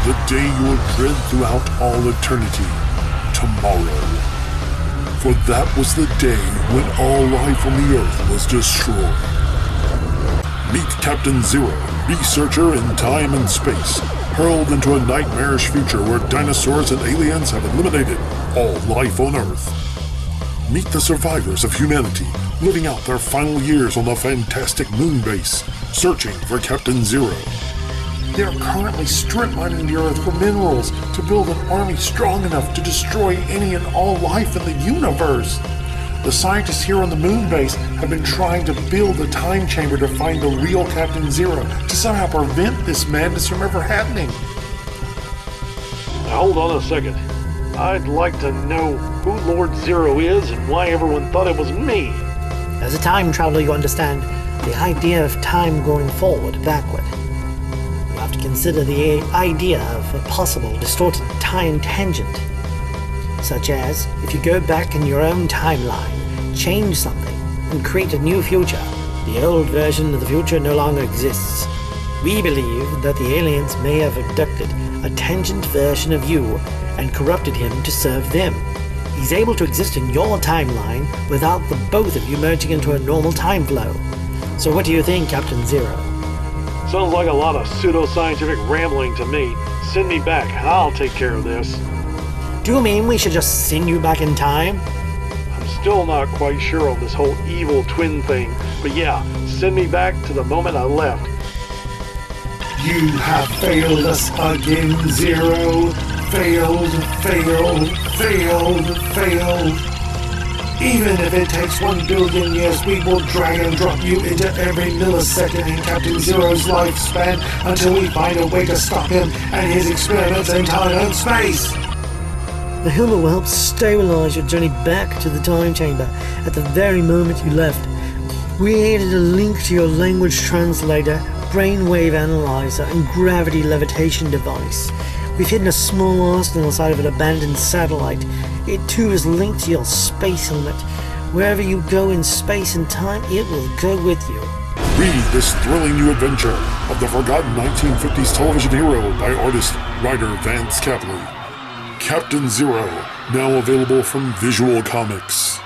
the day you will dread throughout all eternity, tomorrow. For that was the day when all life on the Earth was destroyed. Meet Captain Zero, researcher in time and space, hurled into a nightmarish future where dinosaurs and aliens have eliminated all life on Earth. Meet the survivors of humanity, living out their final years on the fantastic moon base, searching for Captain Zero. They are currently strip mining the Earth for minerals to build an army strong enough to destroy any and all life in the universe. The scientists here on the moon base have been trying to build a time chamber to find the real Captain Zero to somehow prevent this madness from ever happening. Now hold on a second. I'd like to know who Lord Zero is and why everyone thought it was me. As a time traveler, you understand the idea of time going forward, backward. You have to consider the idea of a possible distorted time tangent. Such as, if you go back in your own timeline, change something, and create a new future, the old version of the future no longer exists. We believe that the aliens may have abducted a tangent version of you and corrupted him to serve them. He's able to exist in your timeline without the both of you merging into a normal time flow. So what do you think, Captain Zero? Sounds like a lot of pseudo-scientific rambling to me. Send me back. I'll take care of this. Do you mean we should just send you back in time? I'm still not quite sure on this whole evil twin thing, but yeah, send me back to the moment I left. You have failed us again, Zero. Failed. Even if it takes 1 billion years, we will drag and drop you into every millisecond in Captain Zero's lifespan until we find a way to stop him and his experiments in time and space. The helmet will help stabilize your journey back to the time chamber at the very moment you left. We added a link to your language translator, brainwave analyzer, and gravity levitation device. We've hidden a small arsenal inside of an abandoned satellite. It too is linked to your space helmet. Wherever you go in space and time, it will go with you. Read this thrilling new adventure of the forgotten 1950s television hero by artist-writer Vance Capley. Captain Zero, now available from Visual Comics.